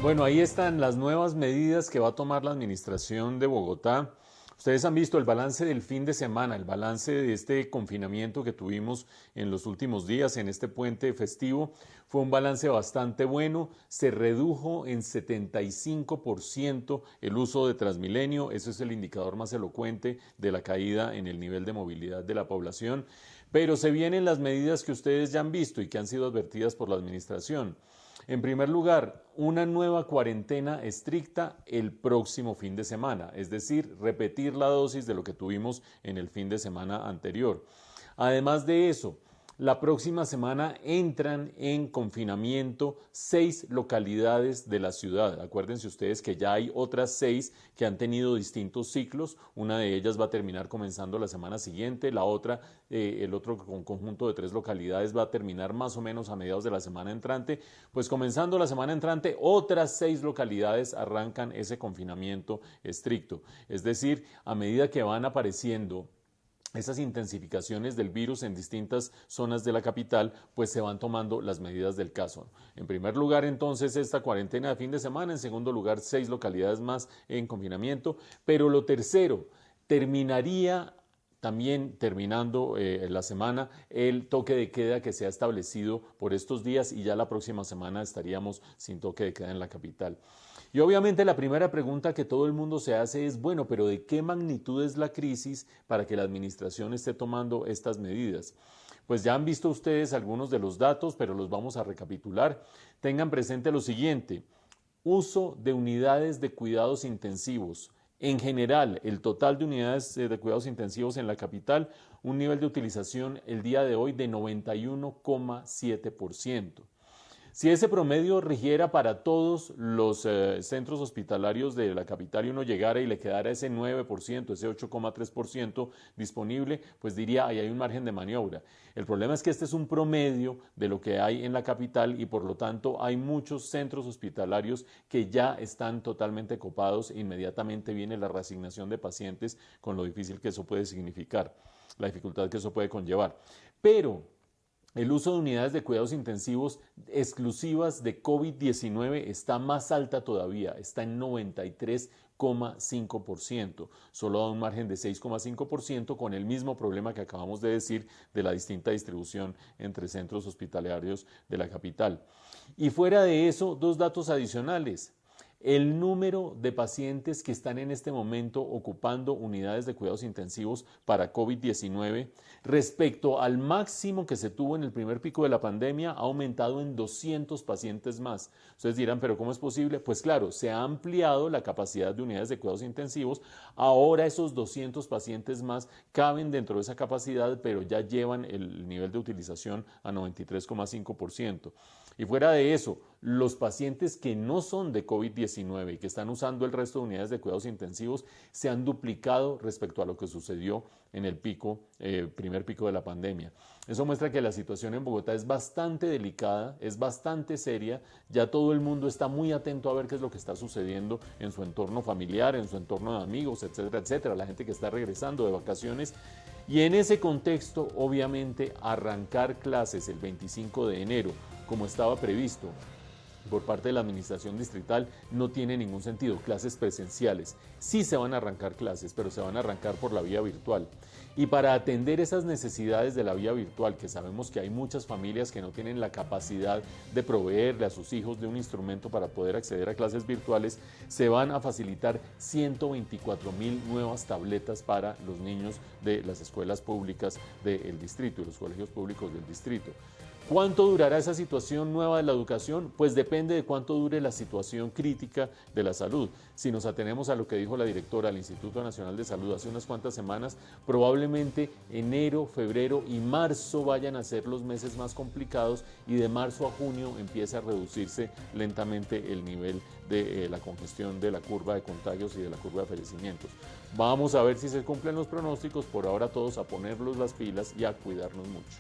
Bueno, ahí están las nuevas medidas que va a tomar la administración de Bogotá. Ustedes han visto el balance del fin de semana, el balance de este confinamiento que tuvimos en los últimos días, en este puente festivo. Fue un balance bastante bueno. Se redujo en 75% el uso de Transmilenio. Ese es el indicador más elocuente de la caída en el nivel de movilidad de la población. Pero se vienen las medidas que ustedes ya han visto y que han sido advertidas por la administración. En primer lugar, una nueva cuarentena estricta el próximo fin de semana, es decir, repetir la dosis de lo que tuvimos en el fin de semana anterior. Además de eso, la próxima semana entran en confinamiento 6 localidades de la ciudad. Acuérdense ustedes que ya hay otras 6 que han tenido distintos ciclos. Una de ellas va a terminar comenzando la semana siguiente, la otra, el otro conjunto de 3 localidades va a terminar más o menos a mediados de la semana entrante. Pues comenzando la semana entrante, otras 6 localidades arrancan ese confinamiento estricto. Es decir, a medida que van apareciendo esas intensificaciones del virus en distintas zonas de la capital, pues se van tomando las medidas del caso. En primer lugar, entonces, esta cuarentena de fin de semana. En segundo lugar, 6 localidades más en confinamiento. Pero lo tercero, terminaría también terminando la semana el toque de queda que se ha establecido por estos días y ya la próxima semana estaríamos sin toque de queda en la capital. Y obviamente la primera pregunta que todo el mundo se hace es, bueno, pero ¿de qué magnitud es la crisis para que la administración esté tomando estas medidas? Pues ya han visto ustedes algunos de los datos, pero los vamos a recapitular. Tengan presente lo siguiente: uso de unidades de cuidados intensivos. En general, el total de unidades de cuidados intensivos en la capital, un nivel de utilización el día de hoy de 91,7%. Si ese promedio rigiera para todos los centros hospitalarios de la capital y uno llegara y le quedara ese 9%, ese 8,3% disponible, pues diría, ahí hay un margen de maniobra. El problema es que este es un promedio de lo que hay en la capital y por lo tanto hay muchos centros hospitalarios que ya están totalmente copados e inmediatamente viene la reasignación de pacientes con lo difícil que eso puede significar, la dificultad que eso puede conllevar. Pero el uso de unidades de cuidados intensivos exclusivas de COVID-19 está más alta todavía, está en 93,5%, solo da un margen de 6,5% con el mismo problema que acabamos de decir de la distinta distribución entre centros hospitalarios de la capital. Y fuera de eso, dos datos adicionales. El número de pacientes que están en este momento ocupando unidades de cuidados intensivos para COVID-19 respecto al máximo que se tuvo en el primer pico de la pandemia ha aumentado en 200 pacientes más. Ustedes dirán, ¿pero cómo es posible? Pues claro, se ha ampliado la capacidad de unidades de cuidados intensivos. Ahora esos 200 pacientes más caben dentro de esa capacidad, pero ya llevan el nivel de utilización a 93,5%. Y fuera de eso, los pacientes que no son de COVID-19 y que están usando el resto de unidades de cuidados intensivos se han duplicado respecto a lo que sucedió en el primer pico de la pandemia. Eso muestra que la situación en Bogotá es bastante delicada, es bastante seria. Ya todo el mundo está muy atento a ver qué es lo que está sucediendo en su entorno familiar, en su entorno de amigos, etcétera, etcétera. La gente que está regresando de vacaciones. Y en ese contexto, obviamente, arrancar clases el 25 de enero, como estaba previsto por parte de la administración distrital, no tiene ningún sentido. Clases presenciales, sí se van a arrancar clases, pero se van a arrancar por la vía virtual. Y para atender esas necesidades de la vía virtual, que sabemos que hay muchas familias que no tienen la capacidad de proveerle a sus hijos de un instrumento para poder acceder a clases virtuales, se van a facilitar 124,000 nuevas tabletas para los niños de las escuelas públicas del distrito y los colegios públicos del distrito. ¿Cuánto durará esa situación nueva de la educación? Pues depende de cuánto dure la situación crítica de la salud. Si nos atenemos a lo que dijo la directora del Instituto Nacional de Salud hace unas cuantas semanas, probablemente enero, febrero y marzo vayan a ser los meses más complicados y de marzo a junio empieza a reducirse lentamente el nivel de la congestión de la curva de contagios y de la curva de fallecimientos. Vamos a ver si se cumplen los pronósticos. Por ahora todos a ponerlos las pilas y a cuidarnos mucho.